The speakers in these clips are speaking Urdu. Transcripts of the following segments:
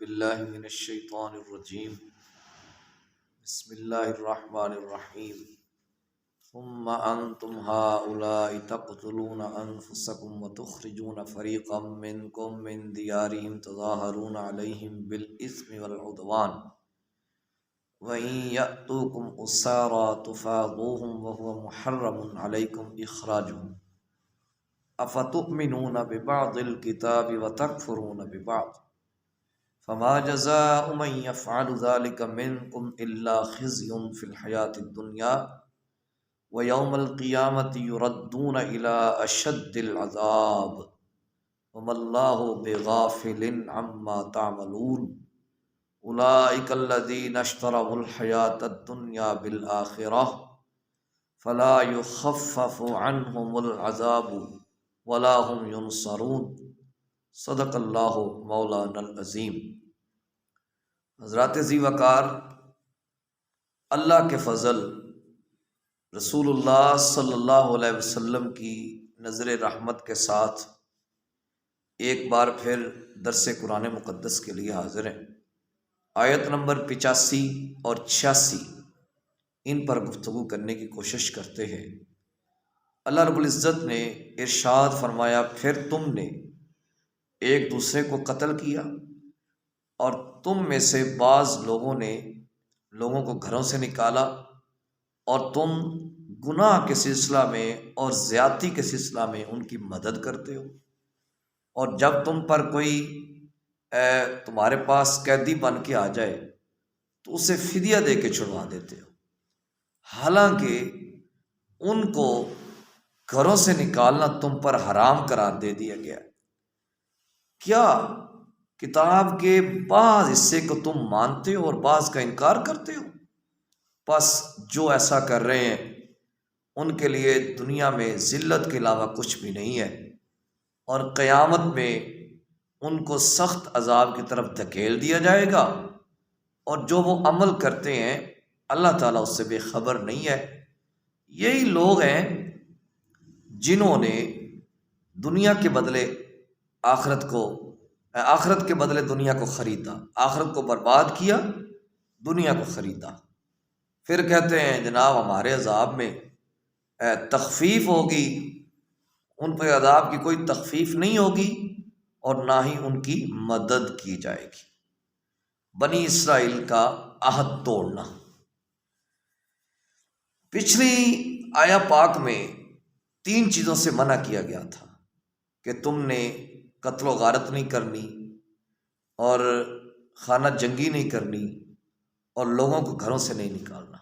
باللہ من الشیطان الرجیم بسم اللہ الرحمن الرحیم ثم انتم هؤلاء تقتلون انفسکم وتخرجون فریقا منکم من دیارہم تظاہرون علیہم بالاثم والعدوان وَإِن يَأْتُوكُمْ أُسَارَىٰ تُفَاضُوهُمْ وَهُوَ مُحَرَّمٌ عَلَيْكُمْ إِخْرَاجُهُمْ أَفَتُؤْمِنُونَ بِبَعْضِ الْكِتَابِ وَتَكْفُرُونَ بِبَعْضٍ فَمَا جَزَاءُ مَن يَفْعَلُ ذَلِكَ مِنكُمْ إِلَّا خِزْيٌ فِي الْحَيَاةِ الدُّنْيَا وَيَوْمَ الْقِيَامَةِ يُرَدُّونَ إِلَىٰ أَشَدِّ الْعَذَابِ وَمَا اللَّهُ بِغَافِلٍ عَمَّا تَعْمَلُونَ اولئک الذین اشتروا الحیاۃ الدنیا بالآخرہ فلا یخفف عنہم العذاب ولا هم ینصرون صدق اللہ مولانا العظیم۔ حضرات ذی وقار، اللہ کے فضل، رسول اللہ صلی اللہ علیہ وسلم کی نظر رحمت کے ساتھ ایک بار پھر درس قرآن مقدس کے لیے حاضر ہیں۔ آیت نمبر 85 اور 86 ان پر گفتگو کرنے کی کوشش کرتے ہیں۔ اللہ رب العزت نے ارشاد فرمایا، پھر تم نے ایک دوسرے کو قتل کیا اور تم میں سے بعض لوگوں نے لوگوں کو گھروں سے نکالا اور تم گناہ کے سلسلہ میں اور زیادتی کے سلسلہ میں ان کی مدد کرتے ہو، اور جب تم پر کوئی تمہارے پاس قیدی بن کے آ جائے تو اسے فدیہ دے کے چھڑوا دیتے ہو، حالانکہ ان کو گھروں سے نکالنا تم پر حرام قرار دے دیا گیا۔ کیا کتاب کے بعض حصے کو تم مانتے ہو اور بعض کا انکار کرتے ہو؟ بس جو ایسا کر رہے ہیں ان کے لیے دنیا میں ذلت کے علاوہ کچھ بھی نہیں ہے، اور قیامت میں ان کو سخت عذاب کی طرف دھکیل دیا جائے گا، اور جو وہ عمل کرتے ہیں اللہ تعالیٰ اس سے بے خبر نہیں ہے۔ یہی لوگ ہیں جنہوں نے دنیا کے بدلے آخرت کے بدلے دنیا کو خریدا، آخرت کو برباد کیا، دنیا کو خریدا۔ پھر کہتے ہیں جناب ہمارے عذاب میں تخفیف ہوگی، ان پہ عذاب کی کوئی تخفیف نہیں ہوگی اور نہ ہی ان کی مدد کی جائے گی۔ بنی اسرائیل کا عہد توڑنا۔ پچھلی آیا پاک میں 3 چیزوں سے منع کیا گیا تھا کہ تم نے قتل و غارت نہیں کرنی، اور خانہ جنگی نہیں کرنی، اور لوگوں کو گھروں سے نہیں نکالنا۔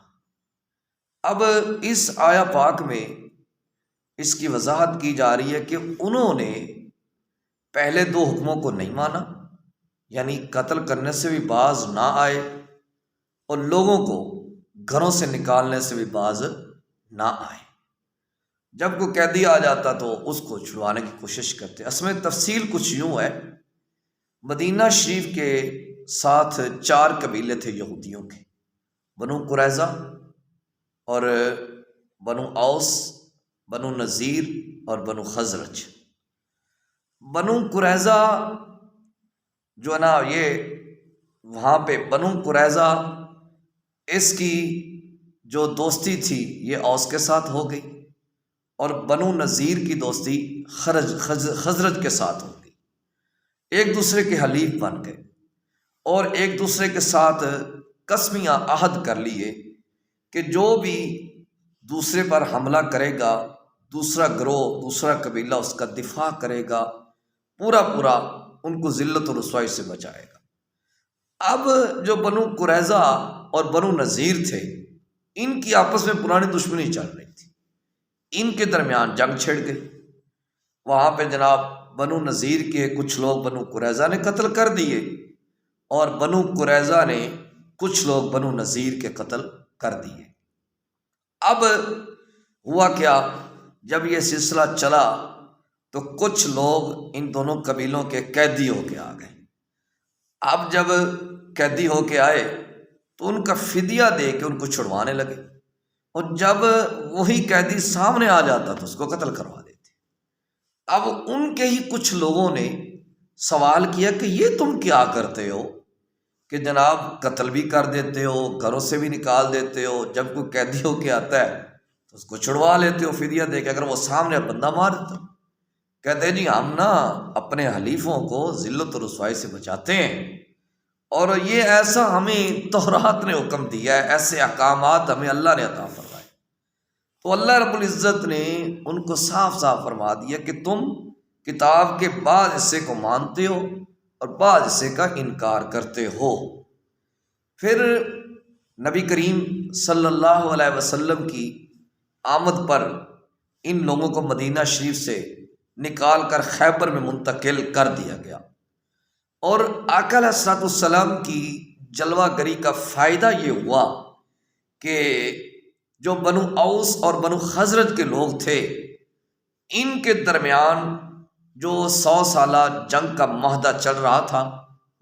اب اس آیا پاک میں اس کی وضاحت کی جا رہی ہے کہ انہوں نے پہلے 2 حکموں کو نہیں مانا، یعنی قتل کرنے سے بھی باز نہ آئے اور لوگوں کو گھروں سے نکالنے سے بھی باز نہ آئے۔ جب کوئی قیدی آ جاتا تو اس کو چھڑوانے کی کوشش کرتے۔ اصل میں تفصیل کچھ یوں ہے، مدینہ شریف کے ساتھ 4 قبیلے تھے یہودیوں کے، بنو قریظہ اور بنو اوس، بنو نذیر اور بنو خزرج۔ بنو قریظہ جو ہے نا، یہ وہاں پہ بنو قریظہ اس کی جو دوستی تھی یہ اوس کے ساتھ ہو گئی، اور بنو نذیر کی دوستی خزرج کے ساتھ ہو گئی۔ ایک دوسرے کے حلیف بن گئے اور ایک دوسرے کے ساتھ قسمیہ عہد کر لیے کہ جو بھی دوسرے پر حملہ کرے گا، دوسرا گروہ، دوسرا قبیلہ اس کا دفاع کرے گا، پورا ان کو ذلت و رسوائی سے بچائے گا۔ اب جو بنو قریظہ اور بنو نذیر تھے، ان کی آپس میں پرانی دشمنی چل رہی تھی، ان کے درمیان جنگ چھڑ گئی۔ وہاں پہ جناب بنو نذیر کے کچھ لوگ بنو قریظہ نے قتل کر دیے، اور بنو قریظہ نے کچھ لوگ بنو نذیر کے قتل کر دیے۔ اب ہوا کیا، جب یہ سلسلہ چلا تو کچھ لوگ ان دونوں قبیلوں کے قیدی ہو کے آ گئے۔ اب جب قیدی ہو کے آئے تو ان کا فدیہ دے کے ان کو چھڑوانے لگے، اور جب وہی قیدی سامنے آ جاتا تو اس کو قتل کروا دیتے۔ اب ان کے ہی کچھ لوگوں نے سوال کیا کہ یہ تم کیا کرتے ہو؟ کہ جناب قتل بھی کر دیتے ہو، گھروں سے بھی نکال دیتے ہو، جب کوئی قیدی ہو کے آتا ہے تو اس کو چھڑوا لیتے ہو فدیہ دے کے، اگر وہ سامنے بندہ مار دیتا۔ کہتے ہیں جی ہم نا اپنے حلیفوں کو ذلت و رسوائی سے بچاتے ہیں، اور یہ ایسا ہمیں تورات نے حکم دیا ہے، ایسے احکامات ہمیں اللہ نے عطا فرمائے۔ تو اللہ رب العزت نے ان کو صاف صاف فرما دیا کہ تم کتاب کے بعض حصے کو مانتے ہو اور بعض حصے کا انکار کرتے ہو۔ پھر نبی کریم صلی اللہ علیہ وسلم کی آمد پر ان لوگوں کو مدینہ شریف سے نکال کر خیبر میں منتقل کر دیا گیا، اور آقا علیہ الصلوۃ والسلام کی جلوہ گری کا فائدہ یہ ہوا کہ جو بنو اوس اور بنو خزرج کے لوگ تھے، ان کے درمیان جو 100 سالہ جنگ کا معاہدہ چل رہا تھا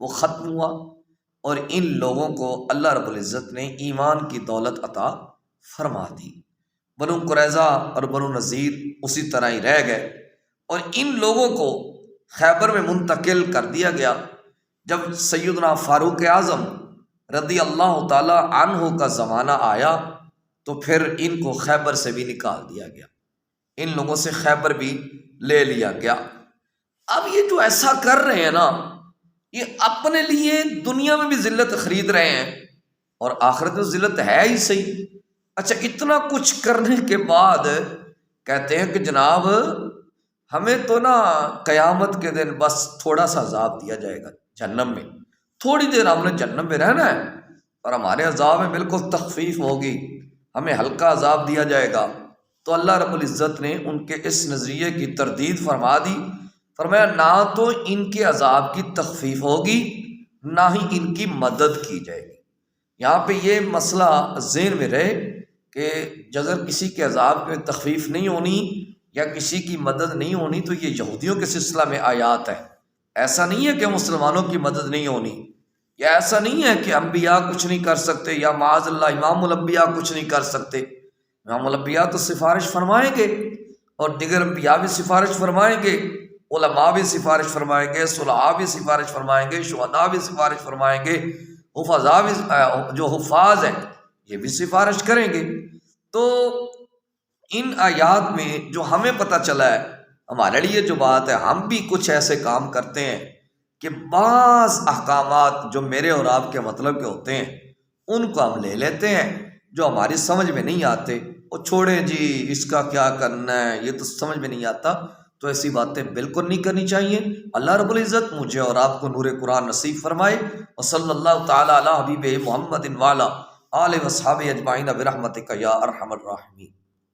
وہ ختم ہوا، اور ان لوگوں کو اللہ رب العزت نے ایمان کی دولت عطا فرما دی۔ بنو قریظہ اور بنو نذیر اسی طرح ہی رہ گئے، اور ان لوگوں کو خیبر میں منتقل کر دیا گیا۔ جب سیدنا فاروق اعظم رضی اللہ تعالی عنہ کا زمانہ آیا تو پھر ان کو خیبر سے بھی نکال دیا گیا، ان لوگوں سے خیبر بھی لے لیا گیا۔ اب یہ جو ایسا کر رہے ہیں نا، یہ اپنے لیے دنیا میں بھی ذلت خرید رہے ہیں، اور آخرت میں ذلت ہے ہی صحیح۔ اچھا، اتنا کچھ کرنے کے بعد کہتے ہیں کہ جناب ہمیں تو نا قیامت کے دن بس تھوڑا سا عذاب دیا جائے گا جہنم میں، تھوڑی دیر ہم نے جہنم میں رہنا ہے، اور ہمارے عذاب میں بالکل تخفیف ہوگی، ہمیں ہلکا عذاب دیا جائے گا۔ تو اللہ رب العزت نے ان کے اس نظریے کی تردید فرما دی، فرمایا نہ تو ان کے عذاب کی تخفیف ہوگی، نہ ہی ان کی مدد کی جائے گی۔ یہاں پہ یہ مسئلہ ذہن میں رہے کہ اگر کسی کے عذاب میں تخفیف نہیں ہونی یا کسی کی مدد نہیں ہونی تو یہ یہودیوں کے سلسلہ میں آیات ہے، ایسا نہیں ہے کہ مسلمانوں کی مدد نہیں ہونی، یا ایسا نہیں ہے کہ انبیاء کچھ نہیں کر سکتے، یا معاذ اللہ امام الانبیاء کچھ نہیں کر سکتے۔ امام الانبیاء تو سفارش فرمائیں گے، اور دیگر انبیاء بھی سفارش فرمائیں گے، علماء بھی سفارش فرمائیں گے، صلحاء بھی سفارش فرمائیں گے، شہداء بھی سفارش فرمائیں گے، حفاظ بھی جو حفاظ ہیں یہ بھی سفارش کریں گے۔ تو ان آیات میں جو ہمیں پتہ چلا ہے، ہمارے لیے جو بات ہے، ہم بھی کچھ ایسے کام کرتے ہیں کہ بعض احکامات جو میرے اور آپ کے مطلب کے ہوتے ہیں ان کو ہم لے لیتے ہیں، جو ہماری سمجھ میں نہیں آتے وہ چھوڑیں جی اس کا کیا کرنا ہے، یہ تو سمجھ میں نہیں آتا، تو ایسی باتیں بالکل نہیں کرنی چاہیے۔ اللہ رب العزت مجھے اور آپ کو نور قرآن نصیب فرمائے، وصلی اللہ تعالی علی حبیب محمد وعلی آلہ وصحبہ اجمعین برحمتک یا ارحم الراحمین۔